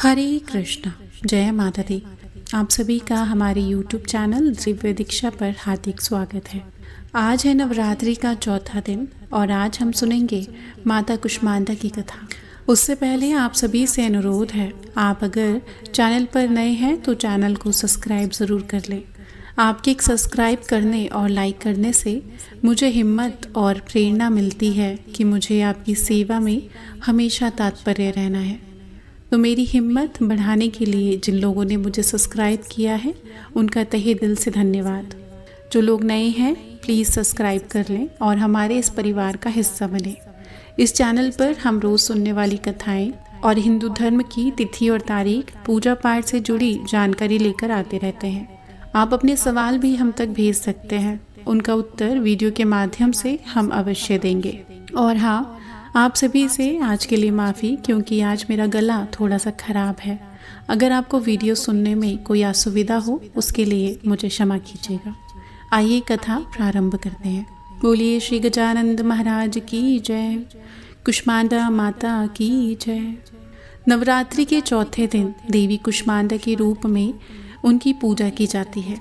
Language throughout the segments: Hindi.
हरे कृष्ण, जय माता दी। आप सभी का हमारे YouTube चैनल दिव्य दीक्षा पर हार्दिक स्वागत है। आज है नवरात्रि का चौथा दिन और आज हम सुनेंगे माता कुष्मांडा की कथा। उससे पहले आप सभी से अनुरोध है, आप अगर चैनल पर नए हैं तो चैनल को सब्सक्राइब ज़रूर कर लें। आपके एक सब्सक्राइब करने और लाइक करने से मुझे हिम्मत और प्रेरणा मिलती है कि मुझे आपकी सेवा में हमेशा तत्पर रहना है। तो मेरी हिम्मत बढ़ाने के लिए जिन लोगों ने मुझे सब्सक्राइब किया है उनका तहे दिल से धन्यवाद। जो लोग नए हैं प्लीज़ सब्सक्राइब कर लें और हमारे इस परिवार का हिस्सा बने। इस चैनल पर हम रोज़ सुनने वाली कथाएं और हिंदू धर्म की तिथि और तारीख, पूजा पाठ से जुड़ी जानकारी लेकर आते रहते हैं। आप अपने सवाल भी हम तक भेज सकते हैं, उनका उत्तर वीडियो के माध्यम से हम अवश्य देंगे। और हाँ, आप सभी से आज के लिए माफ़ी, क्योंकि आज मेरा गला थोड़ा सा ख़राब है। अगर आपको वीडियो सुनने में कोई असुविधा हो उसके लिए मुझे क्षमा कीजिएगा। आइए कथा प्रारंभ करते हैं। बोलिए श्री गजानंद महाराज की जय, कुष्मांडा माता की जय। नवरात्रि के चौथे दिन देवी कुष्मांडा के रूप में उनकी पूजा की जाती है।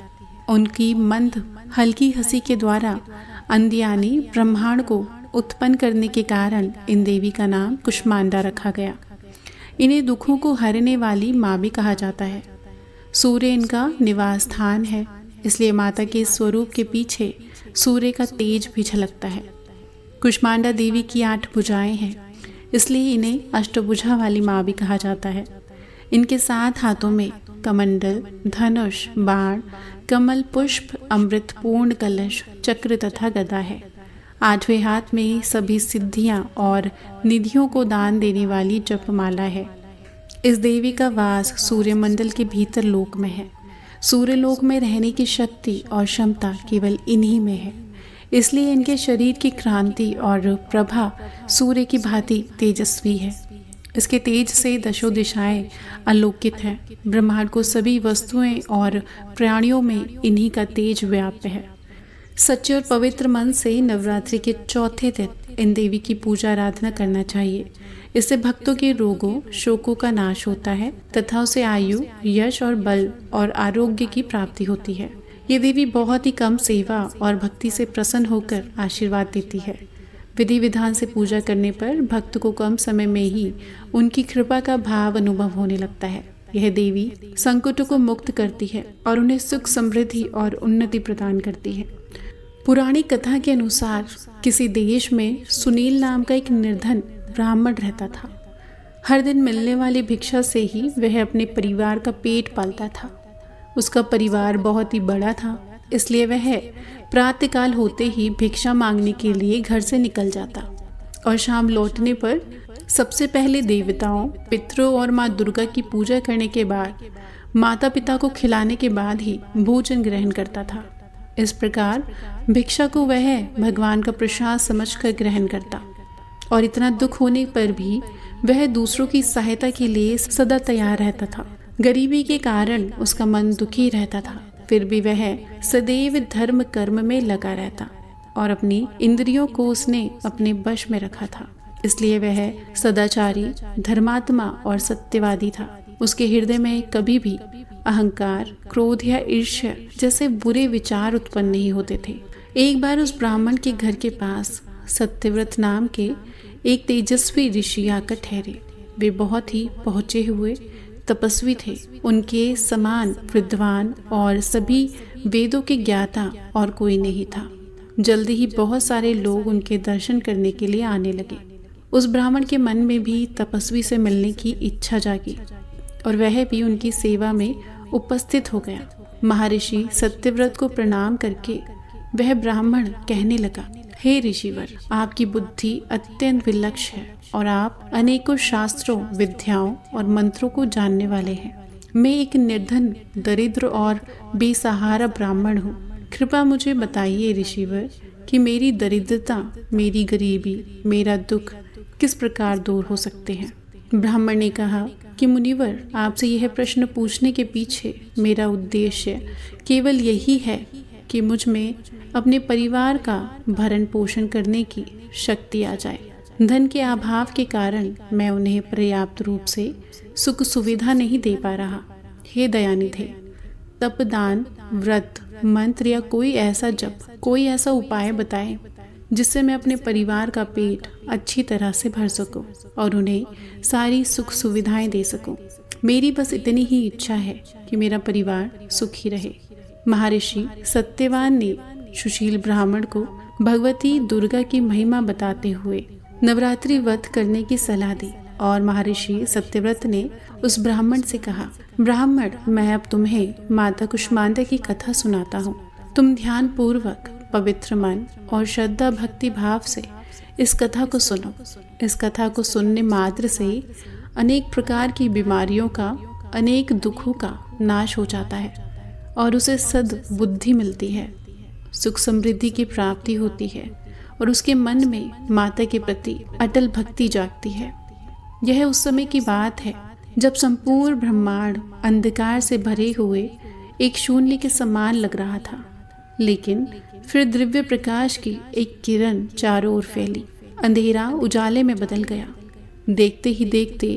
उनकी मंद हल्की हंसी के द्वारा अंध्यानी ब्रह्मांड को उत्पन्न करने के कारण इन देवी का नाम कुष्मांडा रखा गया। इन्हें दुखों को हरने वाली माँ भी कहा जाता है। सूर्य इनका निवास स्थान है, इसलिए माता के स्वरूप के पीछे सूर्य का तेज भी झलकता है। कुष्मांडा देवी की 8 भुजाएं हैं, इसलिए इन्हें अष्टभुजा वाली माँ भी कहा जाता है। इनके 7 हाथों में कमंडल, धनुष, बाण, कमल पुष्प, अमृत पूर्ण कलश, चक्र तथा गदा है। 8वें हाथ में सभी सिद्धियां और निधियों को दान देने वाली जपमाला है। इस देवी का वास सूर्यमंडल के भीतर लोक में है। सूर्य लोक में रहने की शक्ति और क्षमता केवल इन्हीं में है, इसलिए इनके शरीर की क्रांति और प्रभा सूर्य की भांति तेजस्वी है। इसके तेज से दशों दिशाएं आलोकित हैं। ब्रह्मांड को सभी वस्तुएं और प्राणियों में इन्हीं का तेज व्याप्त है। सच्चे और पवित्र मन से नवरात्रि के चौथे दिन इन देवी की पूजा आराधना करना चाहिए। इससे भक्तों के रोगों, शोकों का नाश होता है तथा उसे आयु, यश और बल और आरोग्य की प्राप्ति होती है। ये देवी बहुत ही कम सेवा और भक्ति से प्रसन्न होकर आशीर्वाद देती है। विधि विधान से पूजा करने पर भक्त को कम समय में ही उनकी कृपा का भाव अनुभव होने लगता है। यह देवी संकटों को मुक्त करती है और उन्हें सुख, समृद्धि और उन्नति प्रदान करती है। पुरानी कथा के अनुसार किसी देश में सुनील नाम का एक निर्धन ब्राह्मण रहता था। हर दिन मिलने वाली भिक्षा से ही वह अपने परिवार का पेट पालता था। उसका परिवार बहुत ही बड़ा था, इसलिए वह प्रातःकाल होते ही भिक्षा मांगने के लिए घर से निकल जाता और शाम लौटने पर सबसे पहले देवताओं, पितरों और माँ दुर्गा की पूजा करने के बाद माता पिता को खिलाने के बाद ही भोजन ग्रहण करता था। इस प्रकार भिक्षा को वह भगवान का प्रसाद समझकर ग्रहण करता और इतना दुख होने पर भी वह दूसरों की सहायता के लिए सदा तैयार रहता था। गरीबी के कारण उसका मन दुखी रहता था, फिर भी वह सदैव धर्म कर्म में लगा रहता और अपनी इंद्रियों को उसने अपने वश में रखा था। इसलिए वह सदाचारी, धर्मात्मा और सत्यवादी था। उसके हृदय में कभी भी अहंकार, क्रोध या ईर्ष्या जैसे बुरे विचार उत्पन्न नहीं होते थे। एक बार उस ब्राह्मण के घर के पास सत्यव्रत नाम के एक तेजस्वी ऋषि आकर ठहरे। वे बहुत ही पहुँचे हुए तपस्वी थे। उनके समान विद्वान और सभी वेदों के ज्ञाता और कोई नहीं था। जल्दी ही बहुत सारे लोग उनके दर्शन करने के लिए आने लगे। उस ब्राह्मण के मन में भी तपस्वी से मिलने की इच्छा जागी और वह भी उनकी सेवा में उपस्थित हो गया। महर्षि सत्यव्रत को प्रणाम करके वह ब्राह्मण कहने लगा, हे ऋषिवर, आपकी बुद्धि अत्यंत विलक्षण है और आप अनेकों शास्त्रों, विद्याओं और मंत्रों को जानने वाले हैं। मैं एक निर्धन, दरिद्र और बेसहारा ब्राह्मण हूँ। कृपा मुझे बताइए ऋषिवर कि मेरी दरिद्रता, मेरी गरीबी, मेरा दुख किस प्रकार दूर हो सकते हैं। ब्राह्मण ने कहा कि मुनिवर, आपसे यह प्रश्न पूछने के पीछे मेरा उद्देश्य केवल यही है कि मुझ में अपने परिवार का भरण पोषण करने की शक्ति आ जाए। धन के अभाव के कारण मैं उन्हें पर्याप्त रूप से सुख सुविधा नहीं दे पा रहा। हे दयानिधे, तप, दान, व्रत, मंत्र या कोई ऐसा जप, कोई ऐसा उपाय बताएं जिससे मैं अपने परिवार का पेट अच्छी तरह से भर सकूं और उन्हें सारी सुख सुविधाएं दे सकूं। मेरी बस इतनी ही इच्छा है कि मेरा परिवार सुखी रहे। महर्षि सत्यवान ने सुशील ब्राह्मण को भगवती दुर्गा की महिमा बताते हुए नवरात्रि व्रत करने की सलाह दी और महर्षि सत्यव्रत ने उस ब्राह्मण से कहा, ब्राह्मण, मैं अब तुम्हें माता कुष्मांडा की कथा सुनाता हूँ। तुम ध्यान पूर्वक, पवित्र मन और श्रद्धा भक्ति भाव से इस कथा को सुनो। इस कथा को सुनने मात्र से अनेक प्रकार की बीमारियों का, अनेक दुखों का नाश हो जाता है और उसे सद्बुद्धि मिलती है, सुख समृद्धि की प्राप्ति होती है और उसके मन में माता के प्रति अटल भक्ति जागती है। यह उस समय की बात है जब संपूर्ण ब्रह्मांड अंधकार से भरे हुए एक शून्य के समान लग रहा था, लेकिन फिर दिव्य प्रकाश की एक किरण चारों ओर फैली। अंधेरा उजाले में बदल गया। देखते ही देखते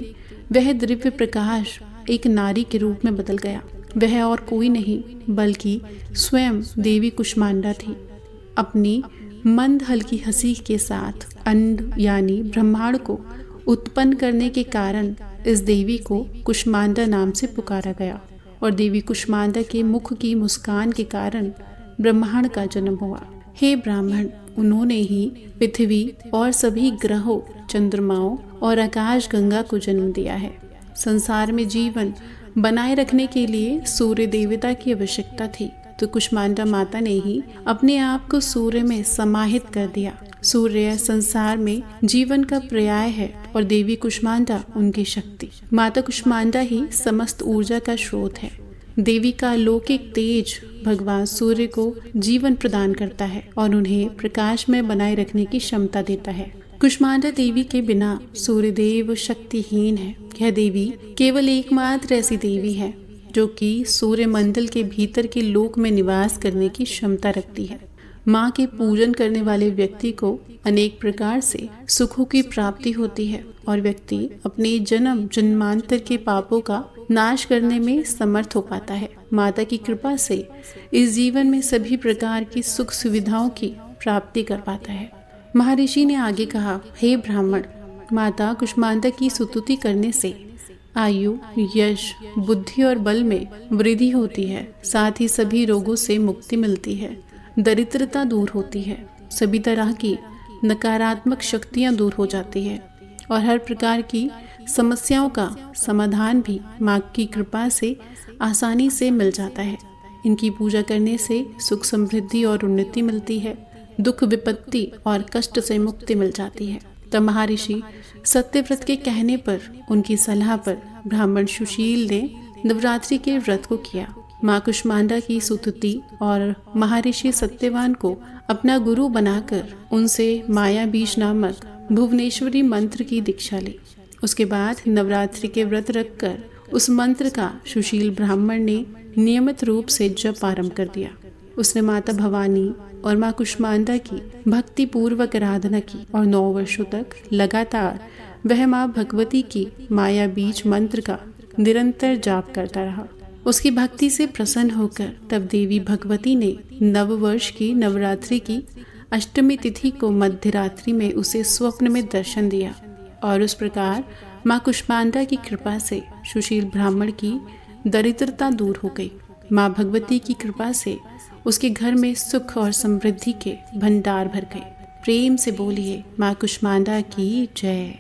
वह दिव्य प्रकाश एक नारी के रूप में बदल गया। वह और कोई नहीं बल्कि स्वयं देवी कुष्मांडा थी। अपनी मंद हल्की हंसी के साथ अंड यानी ब्रह्मांड को उत्पन्न करने के कारण इस देवी को कुष्मांडा नाम से पुकारा गया और देवी कुष्मांडा के मुख की मुस्कान के कारण ब्रह्मांड का जन्म हुआ। हे ब्राह्मण, उन्होंने ही पृथ्वी और सभी ग्रहों, चंद्रमाओं और आकाश गंगा को जन्म दिया है। संसार में जीवन बनाए रखने के लिए सूर्य देवता की आवश्यकता थी, तो कुष्मांडा माता ने ही अपने आप को सूर्य में समाहित कर दिया। सूर्य संसार में जीवन का पर्याय है और देवी कुष्मांडा उनकी शक्ति। माता कुष्मांडा ही समस्त ऊर्जा का स्रोत है। देवी का अलौकिक तेज भगवान सूर्य को जीवन प्रदान करता है और उन्हें प्रकाश में बनाए रखने की क्षमता देता है। कुष्मांडा देवी के बिना सूर्यदेव शक्तिहीन है। यह देवी केवल एकमात्र ऐसी देवी है जो कि सूर्य मंडल के भीतर के लोक में निवास करने की क्षमता रखती है। माँ के पूजन करने वाले व्यक्ति को अनेक प्रकार से सुखों की प्राप्ति होती है और व्यक्ति अपने जन्म जन्मांतर के पापों का नाश करने में समर्थ हो पाता है। माता की कृपा से इस जीवन में सभी प्रकार की सुख सुविधाओं की प्राप्ति कर पाता है। महर्षि ने आगे कहा, हे ब्राह्मण, माता कुष्मांडा की स्तुति करने से आयु, यश, बुद्धि और बल में वृद्धि होती है। साथ ही सभी रोगों से मुक्ति मिलती है, दरिद्रता दूर होती है, सभी तरह की नकारात्मक शक्तियां दूर हो जाती है और हर प्रकार की समस्याओं का समाधान भी माँ की कृपा से आसानी से मिल जाता है। इनकी पूजा करने से सुख समृद्धि और उन्नति मिलती है, दुख विपत्ति और कष्ट से मुक्ति मिल जाती है। तब महर्षि सत्यव्रत के कहने पर, उनकी सलाह पर ब्राह्मण सुशील ने नवरात्रि के व्रत को किया। माँ कुष्मांडा की स्तुति और महर्षि सत्यवान को अपना गुरु बनाकर उनसे माया बीज नामक भुवनेश्वरी मंत्र की दीक्षा ली। उसके बाद नवरात्रि के व्रत रखकर उस मंत्र का सुशील ब्राह्मण ने नियमित रूप से जप आरंभ कर दिया। उसने माता भवानी और माँ कुष्मांडा की भक्ति पूर्वक आराधना की और 9 वर्षों तक लगातार वह माँ भगवती की माया बीज मंत्र का निरंतर जाप करता रहा। उसकी भक्ति से प्रसन्न होकर तब देवी भगवती ने नव वर्ष की नवरात्रि की अष्टमी तिथि को मध्यरात्रि में उसे स्वप्न में दर्शन दिया और उस प्रकार माँ कुष्मांडा की कृपा से सुशील ब्राह्मण की दरिद्रता दूर हो गई। माँ भगवती की कृपा से उसके घर में सुख और समृद्धि के भंडार भर गए। प्रेम से बोलिए माँ कुष्मांडा की जय।